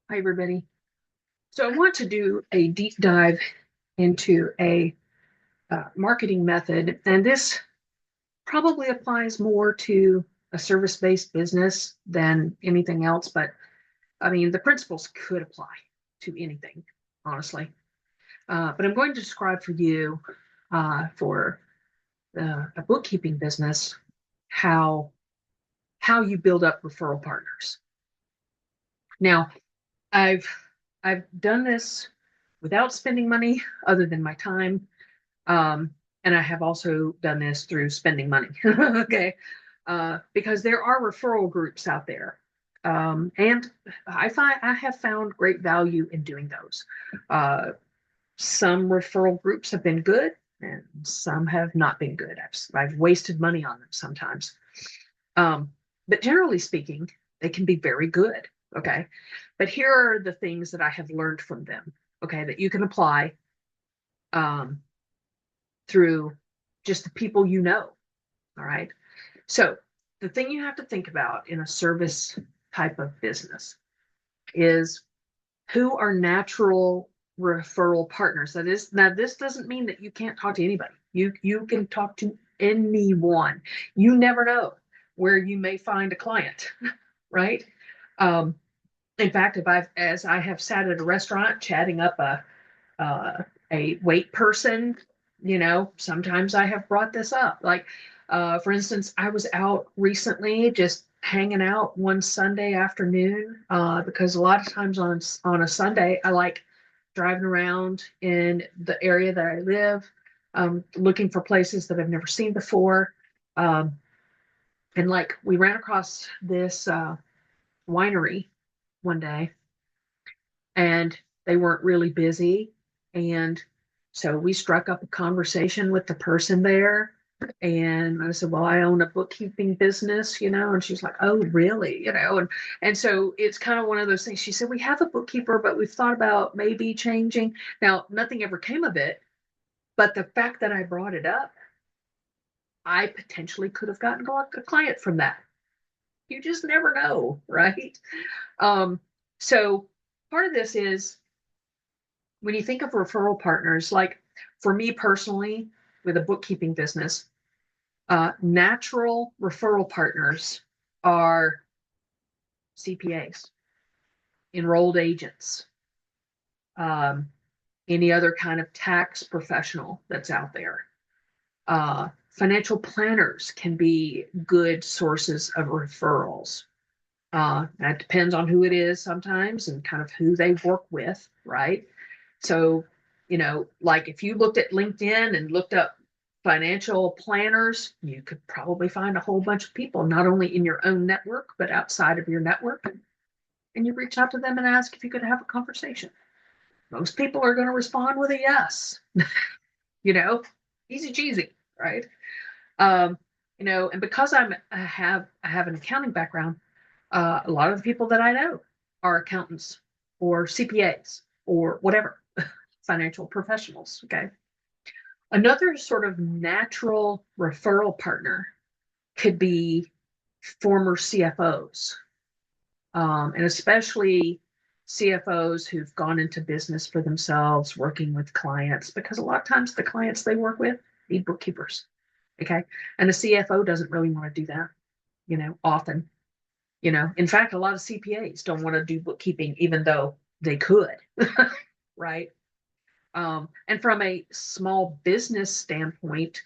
Hi, everybody. So I want to do a deep dive into a marketing method, and this probably applies more to a service-based business than anything else. But I mean, the principles could apply to anything, honestly. But I'm going to describe for you, for a bookkeeping business, how how you build up referral partners. Now, I've I've done this without spending money other than my time. And I have also done this through spending money. Okay. Because there are referral groups out there. And I have found great value in doing those. Uh, some referral groups have been good and some have not been good. I've wasted money on them sometimes. Um, but generally speaking, they can be very good. Okay. But here are the things that I have learned from them. Okay. That you can apply um, through just the people you know. All right. So the thing you have to think about in a service type of business is who are natural referral partners. That is, now this doesn't mean that you can't talk to anybody. You can talk to anyone. You never know where you may find a client, right? Um, in fact, if I've as I have sat at a restaurant chatting up a wait person, sometimes I have brought this up. Like, for instance, I was out recently just hanging out one Sunday afternoon, because a lot of times on a Sunday, I like driving around in the area that I live, looking for places that I've never seen before. Um, and like we ran across this winery one day, and they weren't really busy. And so we struck up a conversation with the person there. And I said, well, I own a bookkeeping business, and she's like, oh, really? And so it's kind of one of those things. She said, we have a bookkeeper, but we've thought about maybe changing. Now, nothing ever came of it, but the fact that I brought it up, I potentially could have gotten a client from that. You just never know, right? Um, so part of this is when you think of referral partners, like for me personally, with a bookkeeping business, natural referral partners are CPAs, enrolled agents, um, any other kind of tax professional that's out there. Financial planners can be good sources of referrals. That depends on who it is sometimes and kind of who they work with, right? So, like if you looked at LinkedIn and looked up financial planners, you could probably find a whole bunch of people, not only in your own network, but outside of your network. And you reach out to them and ask if you could have a conversation. Most people are going to respond with a yes, you know, easy cheesy, right? Um, and because I have an accounting background, a lot of the people that I know are accountants or CPAs or whatever, financial professionals. Okay. Another sort of natural referral partner could be former CFOs, and especially CFOs who've gone into business for themselves, working with clients, because a lot of times the clients they work with need bookkeepers. Okay. And a CFO doesn't really want to do that, often. In fact, a lot of CPAs don't want to do bookkeeping, even though they could, right? And from a small business standpoint,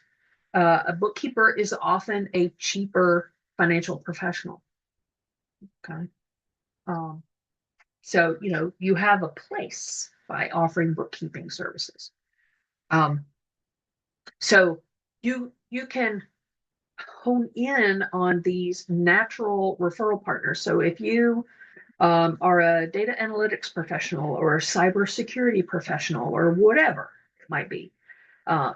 a bookkeeper is often a cheaper financial professional. Okay. Um, so, you have a place by offering bookkeeping services. Um, so you can hone in on these natural referral partners. So if you are a data analytics professional or a cybersecurity professional or whatever it might be,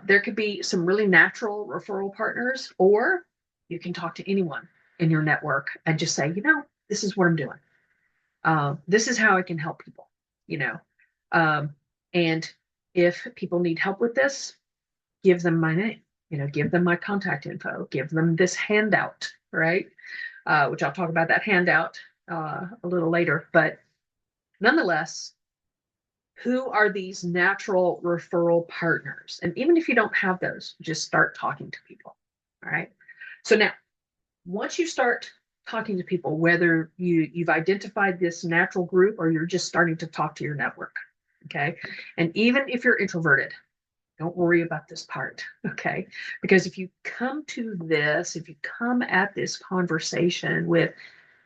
there could be some really natural referral partners, or you can talk to anyone in your network and just say, this is what I'm doing. This is how I can help people, you know. Um, and if people need help with this, give them my name, give them my contact info, give them this handout, right? Which I'll talk about that handout a little later. But Nonetheless, who are these natural referral partners? And even if you don't have those, just start talking to people. All right. So now, once you start talking to people, whether you've identified this natural group or you're just starting to talk to your network, okay? And even if you're introverted, don't worry about this part, okay? Because if you come to this, if you come at this conversation with,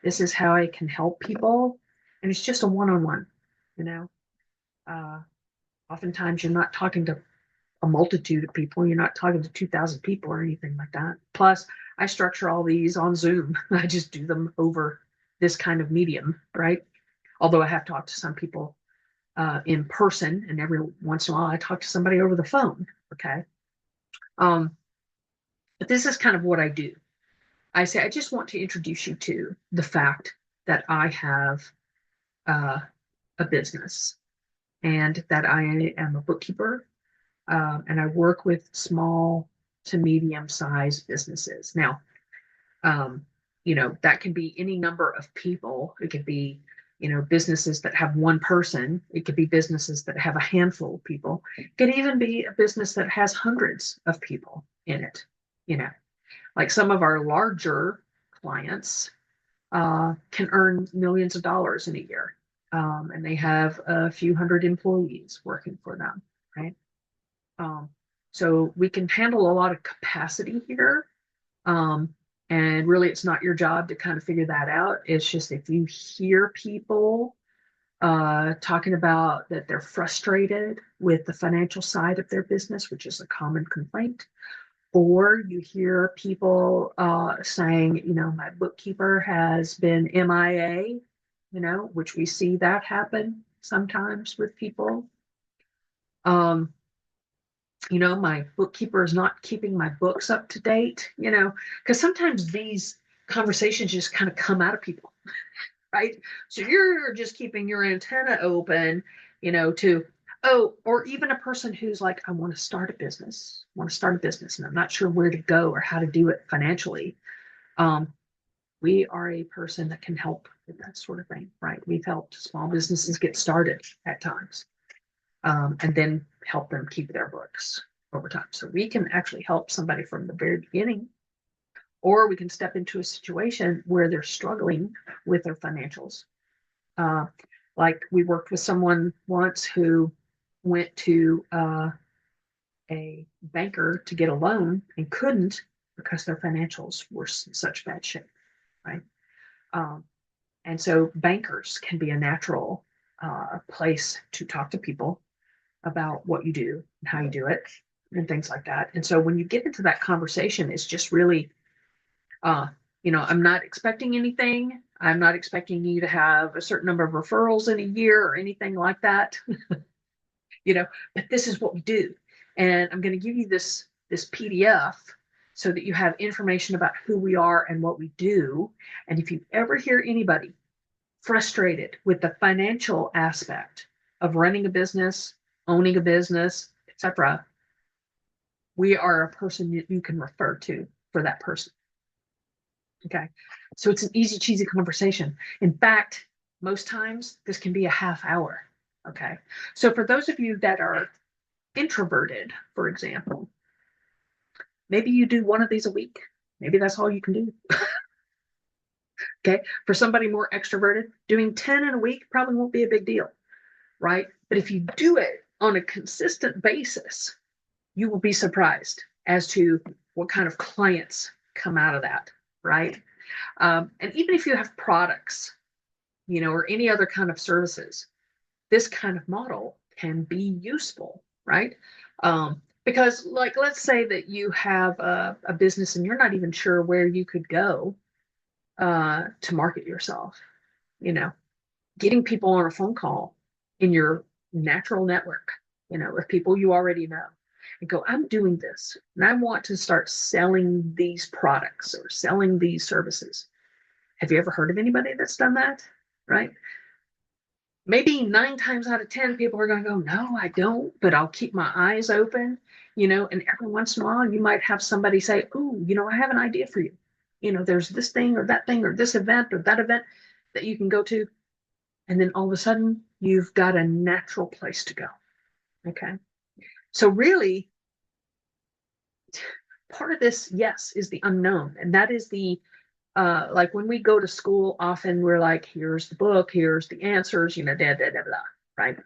this is how I can help people, and it's just a one-on-one, you know, uh, oftentimes you're not talking to a multitude of people. You're not talking to 2,000 people or anything like that. Plus, I structure all these on Zoom. I just do them over this kind of medium, right? Although I have talked to some people in person, and every once in a while I talk to somebody over the phone. Okay. Um, but this is kind of what I do. I say, I just want to introduce you to the fact that I have uh, a business and that I am a bookkeeper, and I work with small to medium sized businesses. Now, um, that can be any number of people. It could be, businesses that have one person. It could be businesses that have a handful of people. It could even be a business that has hundreds of people in it. You know, like some of our larger clients can earn millions of dollars in a year. And they have a few hundred employees working for them, right? Um, so we can handle a lot of capacity here. Um, and really, it's not your job to kind of figure that out. It's just if you hear people talking about that they're frustrated with the financial side of their business, which is a common complaint, or you hear people saying, my bookkeeper has been MIA, which we see that happen sometimes with people. My bookkeeper is not keeping my books up to date, because sometimes these conversations just kind of come out of people, right? So you're just keeping your antenna open, to, oh, or even a person who's like, I want to start a business, and I'm not sure where to go or how to do it financially. We are a person that can help with that sort of thing, right? We've helped small businesses get started at times, and then help them keep their books over time. So we can actually help somebody from the very beginning, or we can step into a situation where they're struggling with their financials. Uh, like we worked with someone once who went to a banker to get a loan and couldn't because their financials were in such bad shape, right? Um, and so bankers can be a natural place to talk to people about what you do and how you do it and things like that. And so when you get into that conversation, it's just really, I'm not expecting anything. I'm not expecting you to have a certain number of referrals in a year or anything like that, but this is what we do. And I'm going to give you this PDF so that you have information about who we are and what we do. And if you ever hear anybody frustrated with the financial aspect of running a business, owning a business, etc., we are a person you can refer to for that person. Okay. So it's an easy, cheesy conversation. In fact, most times this can be a half hour. Okay. So for those of you that are introverted, for example, maybe you do one of these a week. Maybe that's all you can do. Okay. For somebody more extroverted, doing 10 in a week probably won't be a big deal. Right. But if you do it on a consistent basis, you will be surprised as to what kind of clients come out of that. Right. And even if you have products, or any other kind of services, this kind of model can be useful, right? Because, like, let's say that you have a business and you're not even sure where you could go to market yourself, getting people on a phone call in your natural network, with people you already know, and go, I'm doing this and I want to start selling these products or selling these services. Have you ever heard of anybody that's done that? Right? Maybe 9 times out of 10, people are going to go, no, I don't, but I'll keep my eyes open, and every once in a while you might have somebody say, oh, I have an idea for you. There's this thing or that thing or this event or that event that you can go to. And then all of a sudden, you've got a natural place to go. Okay. So really, part of this, yes, is the unknown. And that is the, like when we go to school, often we're like, here's the book, here's the answers, you know, da, da, da, da, right?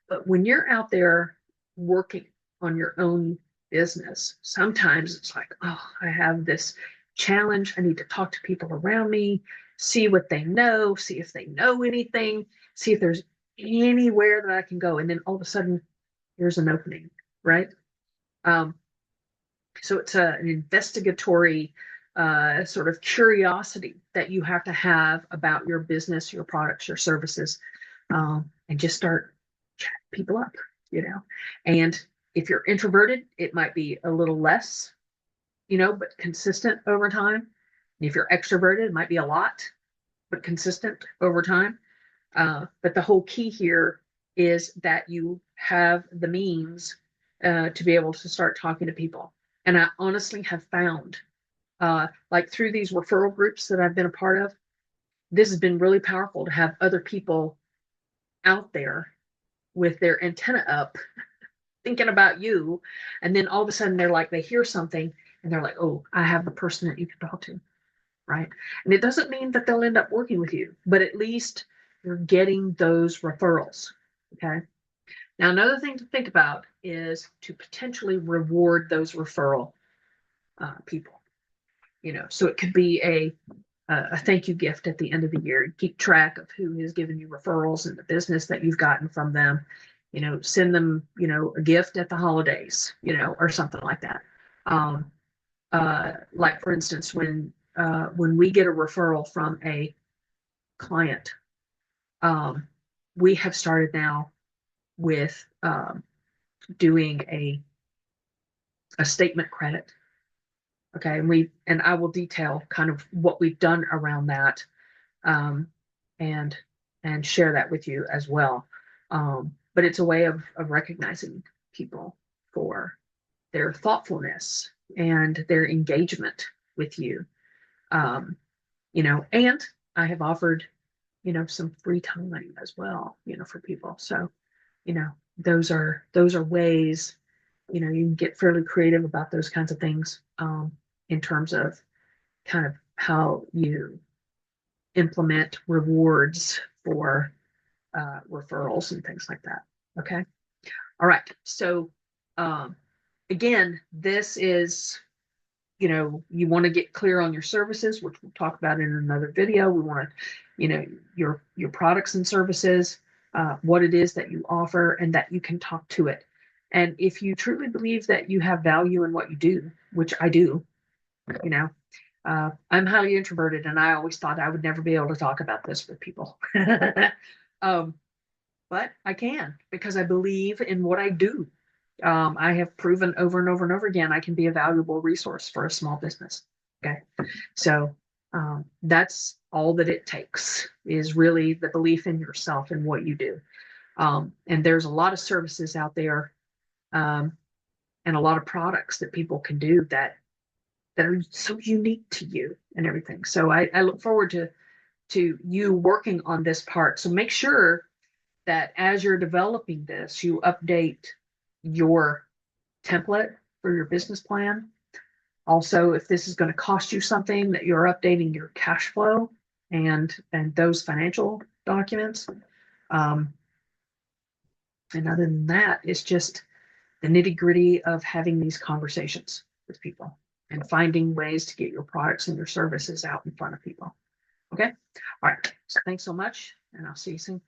But when you're out there working on your own business, sometimes it's like, oh, I have this challenge. I need to talk to people around me, see what they know, see if they know anything, see if there's anywhere that I can go. And then all of a sudden, here's an opening, right? Um, so it's an investigatory sort of curiosity that you have to have about your business, your products, your services, and just start chatting people up, you know. And if you're introverted, it might be a little less, you know, but consistent over time. And if you're extroverted, it might be a lot, but consistent over time. But the whole key here is that you have the means to be able to start talking to people. And I honestly have found, like through these referral groups that I've been a part of, this has been really powerful to have other people out there with their antenna up thinking about you. And then all of a sudden they're like, they hear something and they're like, oh, I have the person that you can talk to. Right. And it doesn't mean that they'll end up working with you, but at least you're getting those referrals. Okay. Now, another thing to think about is to potentially reward those referral people. You know, so it could be a thank you gift at the end of the year. Keep track of who has given you referrals and the business that you've gotten from them. You know, send them, you know, a gift at the holidays, you know, or something like that. Um, like for instance, when we get a referral from a client, um, we have started now with doing a statement credit. Okay, and I will detail kind of what we've done around that, um, and and share that with you as well. But it's a way of recognizing people for their thoughtfulness and their engagement with you. Um, you know, and I have offered, you know, some free time as well, you know, for people. So, you know, those are ways, you know, you can get fairly creative about those kinds of things, in terms of kind of how you implement rewards for referrals and things like that. Okay. All right. So, um, again, this is, you know, you want to get clear on your services, which we'll talk about in another video. We want to, you know, your products and services, what it is that you offer, and that you can talk to it. And if you truly believe that you have value in what you do, which I do, you know, I'm highly introverted, and I always thought I would never be able to talk about this with people. um, but I can, because I believe in what I do. I have proven over and over and over again I can be a valuable resource for a small business. Okay. So that's all that it takes, is really the belief in yourself and what you do. And there's a lot of services out there, um, and a lot of products that people can do that are so unique to you and everything. So I look forward to you working on this part. So make sure that as you're developing this, you update your template for your business plan. Also, if this is going to cost you something, that you're updating your cash flow and those financial documents. Um, and other than that, it's just the nitty gritty of having these conversations with people and finding ways to get your products and your services out in front of people. Okay. All right. So thanks so much, and I'll see you soon.